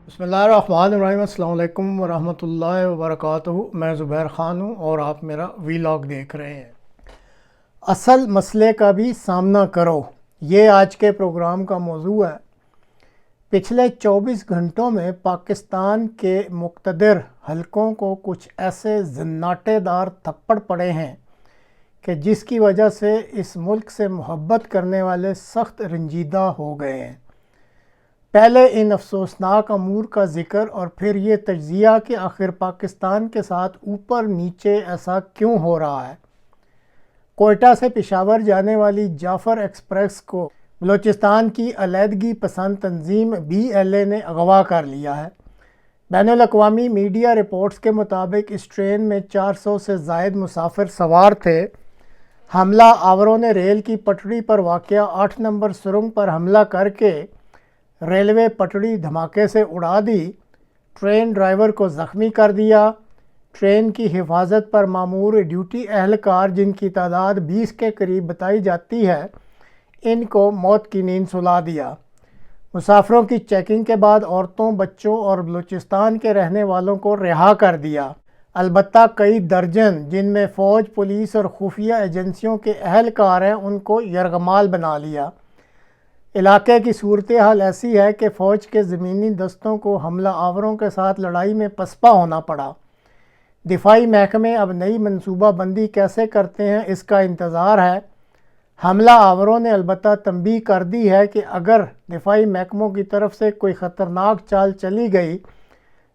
بسم اللہ الرحمن الرحیم۔ السلام علیکم ورحمۃ اللہ وبرکاتہ۔ میں زبیر خان ہوں اور آپ میرا ویلاگ دیکھ رہے ہیں۔ اصل مسئلے کا بھی سامنا کرو، یہ آج کے پروگرام کا موضوع ہے۔ پچھلے 24 گھنٹوں میں پاکستان کے مقتدر حلقوں کو کچھ ایسے زناٹے دار تھپڑ پڑے ہیں کہ جس کی وجہ سے اس ملک سے محبت کرنے والے سخت رنجیدہ ہو گئے ہیں۔ پہلے ان افسوسناک امور کا ذکر اور پھر یہ تجزیہ کہ آخر پاکستان کے ساتھ اوپر نیچے ایسا کیوں ہو رہا ہے۔ کوئٹہ سے پشاور جانے والی جعفر ایکسپریس کو بلوچستان کی علیحدگی پسند تنظیم BLA نے اغوا کر لیا ہے۔ بین الاقوامی میڈیا رپورٹس کے مطابق اس ٹرین میں 400 سے زائد مسافر سوار تھے۔ حملہ آوروں نے ریل کی پٹڑی پر واقع 8 نمبر سرنگ پر حملہ کر کے ریلوے پٹڑی دھماکے سے اڑا دی، ٹرین ڈرائیور کو زخمی کر دیا۔ ٹرین کی حفاظت پر مامور ڈیوٹی اہلکار، جن کی تعداد 20 کے قریب بتائی جاتی ہے، ان کو موت کی نیند سلا دیا۔ مسافروں کی چیکنگ کے بعد عورتوں، بچوں اور بلوچستان کے رہنے والوں کو رہا کر دیا۔ البتہ کئی درجن، جن میں فوج، پولیس اور خفیہ ایجنسیوں کے اہلکار ہیں، ان کو یرغمال بنا لیا۔ علاقے کی صورتحال ایسی ہے کہ فوج کے زمینی دستوں کو حملہ آوروں کے ساتھ لڑائی میں پسپا ہونا پڑا۔ دفاعی محکمے اب نئی منصوبہ بندی کیسے کرتے ہیں، اس کا انتظار ہے۔ حملہ آوروں نے البتہ تنبیہ کر دی ہے کہ اگر دفاعی محکموں کی طرف سے کوئی خطرناک چال چلی گئی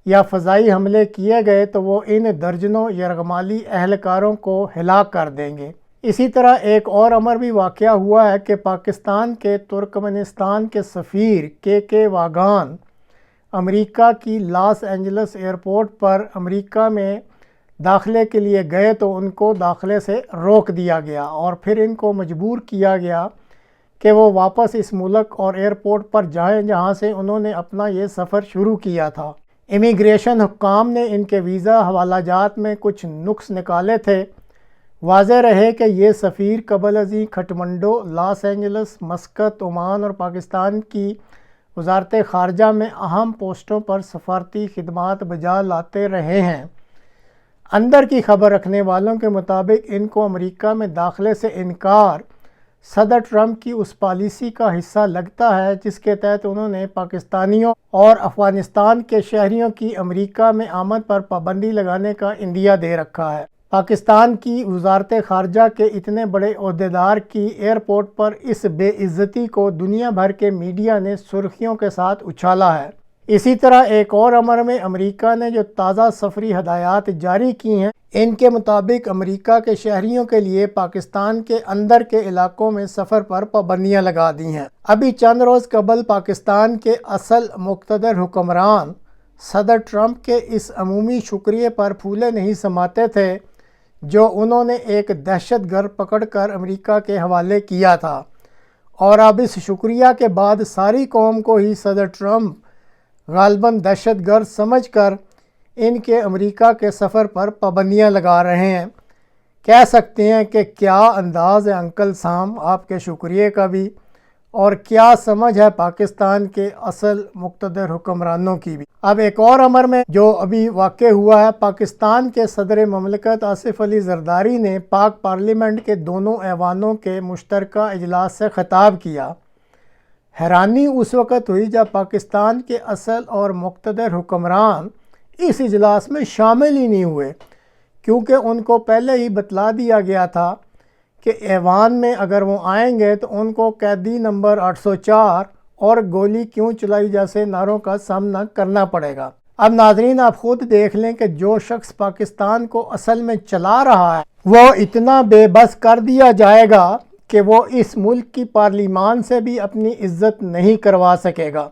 یا فضائی حملے کیے گئے تو وہ ان درجنوں یرغمالی اہلکاروں کو ہلاک کر دیں گے۔ اسی طرح ایک اور امر بھی واقع ہوا ہے کہ پاکستان کے ترکمنستان کے سفیر کے واگان امریکہ کی لاس اینجلس ایئرپورٹ پر امریکہ میں داخلے کے لیے گئے تو ان کو داخلے سے روک دیا گیا اور پھر ان کو مجبور کیا گیا کہ وہ واپس اس ملک اور ایئرپورٹ پر جائیں جہاں سے انہوں نے اپنا یہ سفر شروع کیا تھا۔ امیگریشن حکام نے ان کے ویزا حوالہ جات میں کچھ نقص نکالے تھے۔ واضح رہے کہ یہ سفیر قبل ازیں Kathmandu, Los Angeles, Muscat, Oman اور پاکستان کی وزارت خارجہ میں اہم پوسٹوں پر سفارتی خدمات بجا لاتے رہے ہیں۔ اندر کی خبر رکھنے والوں کے مطابق ان کو امریکہ میں داخلے سے انکار صدر ٹرمپ کی اس پالیسی کا حصہ لگتا ہے جس کے تحت انہوں نے پاکستانیوں اور افغانستان کے شہریوں کی امریکہ میں آمد پر پابندی لگانے کا عندیہ دے رکھا ہے۔ پاکستان کی وزارت خارجہ کے اتنے بڑے عہدیدار کی ایئرپورٹ پر اس بے عزتی کو دنیا بھر کے میڈیا نے سرخیوں کے ساتھ اچھالا ہے۔ اسی طرح ایک اور امر میں امریکہ نے جو تازہ سفری ہدایات جاری کی ہیں، ان کے مطابق امریکہ کے شہریوں کے لیے پاکستان کے اندر کے علاقوں میں سفر پر پابندیاں لگا دی ہیں۔ ابھی چند روز قبل پاکستان کے اصل مقتدر حکمران صدر ٹرمپ کے اس عمومی شکریہ پر پھولے نہیں سماتے تھے جو انہوں نے ایک دہشت گرد پکڑ کر امریکہ کے حوالے کیا تھا، اور اب اس شکریہ کے بعد ساری قوم کو ہی صدر ٹرمپ غالباً دہشت گرد سمجھ کر ان کے امریکہ کے سفر پر پابندیاں لگا رہے ہیں۔ کہہ سکتے ہیں کہ کیا انداز ہے انکل سام آپ کے شکریہ کا بھی، اور کیا سمجھ ہے پاکستان کے اصل مقتدر حکمرانوں کی بھی۔ اب ایک اور امر میں جو ابھی واقع ہوا ہے، پاکستان کے صدر مملکت آصف علی زرداری نے پاک پارلیمنٹ کے دونوں ایوانوں کے مشترکہ اجلاس سے خطاب کیا۔ حیرانی اس وقت ہوئی جب پاکستان کے اصل اور مقتدر حکمران اس اجلاس میں شامل ہی نہیں ہوئے، کیونکہ ان کو پہلے ہی بتلا دیا گیا تھا کہ ایوان میں اگر وہ آئیں گے تو ان کو قیدی نمبر 804 اور گولی کیوں چلائی جیسے نعروں کا سامنا کرنا پڑے گا۔ اب ناظرین آپ خود دیکھ لیں کہ جو شخص پاکستان کو اصل میں چلا رہا ہے وہ اتنا بے بس کر دیا جائے گا کہ وہ اس ملک کی پارلیمان سے بھی اپنی عزت نہیں کروا سکے گا۔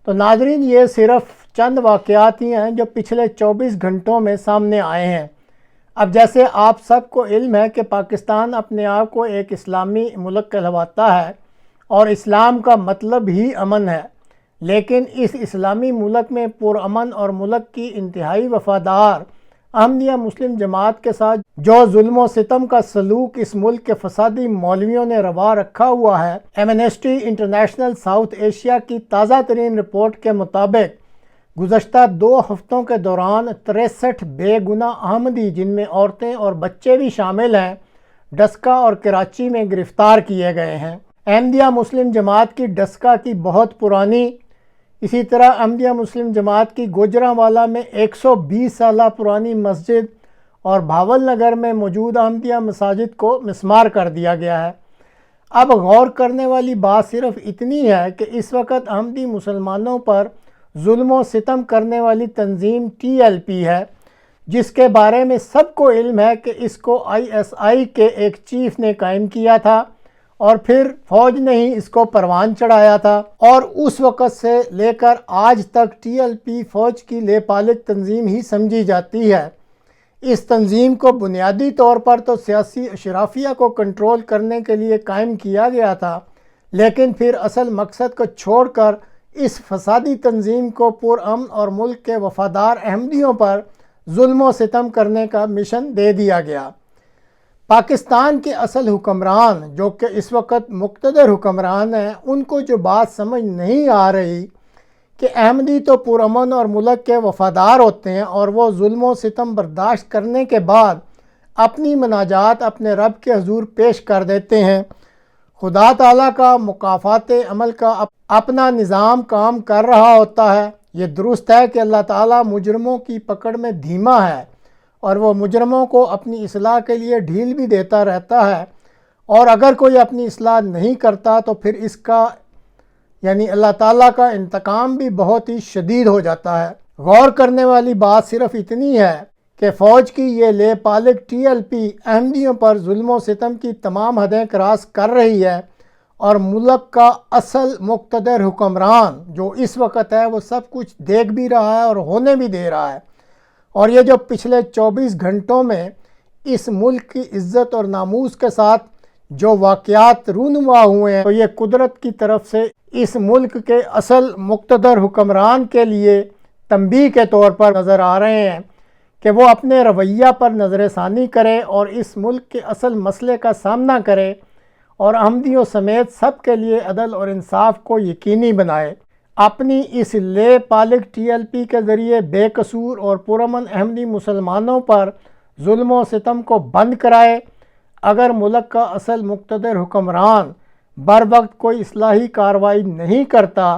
تو ناظرین یہ صرف چند واقعات ہی ہیں جو پچھلے 24 گھنٹوں میں سامنے آئے ہیں۔ اب جیسے آپ سب کو علم ہے کہ پاکستان اپنے آپ کو ایک اسلامی ملک کہلواتا ہے اور اسلام کا مطلب ہی امن ہے، لیکن اس اسلامی ملک میں پرامن اور ملک کی انتہائی وفادار احمدیہ مسلم جماعت کے ساتھ جو ظلم و ستم کا سلوک اس ملک کے فسادی مولویوں نے روا رکھا ہوا ہے، ایمنسٹی انٹرنیشنل ساؤتھ ایشیا کی تازہ ترین رپورٹ کے مطابق گزشتہ 2 ہفتوں کے دوران 63 بے گناہ احمدی، جن میں عورتیں اور بچے بھی شامل ہیں، ڈسکہ اور کراچی میں گرفتار کیے گئے ہیں۔ احمدیہ مسلم جماعت کی ڈسکہ کی بہت پرانی، اسی طرح احمدیہ مسلم جماعت کی گوجرانوالہ میں 120 سالہ پرانی مسجد اور بھاول نگر میں موجود احمدیہ مساجد کو مسمار کر دیا گیا ہے۔ اب غور کرنے والی بات صرف اتنی ہے کہ اس وقت احمدی مسلمانوں پر ظلم و ستم کرنے والی تنظیم TLP ہے، جس کے بارے میں سب کو علم ہے کہ اس کو ISI کے ایک چیف نے قائم کیا تھا اور پھر فوج نے ہی اس کو پروان چڑھایا تھا، اور اس وقت سے لے کر آج تک TLP فوج کی لے پالک تنظیم ہی سمجھی جاتی ہے۔ اس تنظیم کو بنیادی طور پر تو سیاسی اشرافیہ کو کنٹرول کرنے کے لیے قائم کیا گیا تھا، لیکن پھر اصل مقصد کو چھوڑ کر اس فسادی تنظیم کو پرامن اور ملک کے وفادار احمدیوں پر ظلم و ستم کرنے کا مشن دے دیا گیا۔ پاکستان کے اصل حکمران، جو کہ اس وقت مقتدر حکمران ہیں، ان کو جو بات سمجھ نہیں آ رہی کہ احمدی تو پرامن اور ملک کے وفادار ہوتے ہیں، اور وہ ظلم و ستم برداشت کرنے کے بعد اپنی مناجات اپنے رب کے حضور پیش کر دیتے ہیں۔ خدا تعالیٰ کا مکافات عمل کا اپنا نظام کام کر رہا ہوتا ہے۔ یہ درست ہے کہ اللہ تعالیٰ مجرموں کی پکڑ میں دھیما ہے، اور وہ مجرموں کو اپنی اصلاح کے لیے ڈھیل بھی دیتا رہتا ہے، اور اگر کوئی اپنی اصلاح نہیں کرتا تو پھر اس کا یعنی اللہ تعالیٰ کا انتقام بھی بہت ہی شدید ہو جاتا ہے۔ غور کرنے والی بات صرف اتنی ہے کہ فوج کی یہ لے پالک TLP احمدیوں پر ظلم و ستم کی تمام حدیں کراس کر رہی ہے، اور ملک کا اصل مقتدر حکمران جو اس وقت ہے وہ سب کچھ دیکھ بھی رہا ہے اور ہونے بھی دے رہا ہے۔ اور یہ جو پچھلے 24 گھنٹوں میں اس ملک کی عزت اور ناموس کے ساتھ جو واقعات رونما ہوئے ہیں، تو یہ قدرت کی طرف سے اس ملک کے اصل مقتدر حکمران کے لیے تنبیہ کے طور پر نظر آ رہے ہیں کہ وہ اپنے رویہ پر نظر ثانی کرے اور اس ملک کے اصل مسئلے کا سامنا کرے، اور احمدیوں سمیت سب کے لیے عدل اور انصاف کو یقینی بنائے۔ اپنی اس لے پالک TLP کے ذریعے بے قصور اور پرامن احمدی مسلمانوں پر ظلم و ستم کو بند کرائے۔ اگر ملک کا اصل مقتدر حکمران بر وقت کوئی اصلاحی کارروائی نہیں کرتا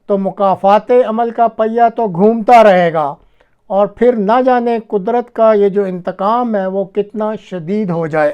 تو مکافات عمل کا پہیہ تو گھومتا رہے گا، اور پھر نہ جانے قدرت کا یہ جو انتقام ہے وہ کتنا شدید ہو جائے۔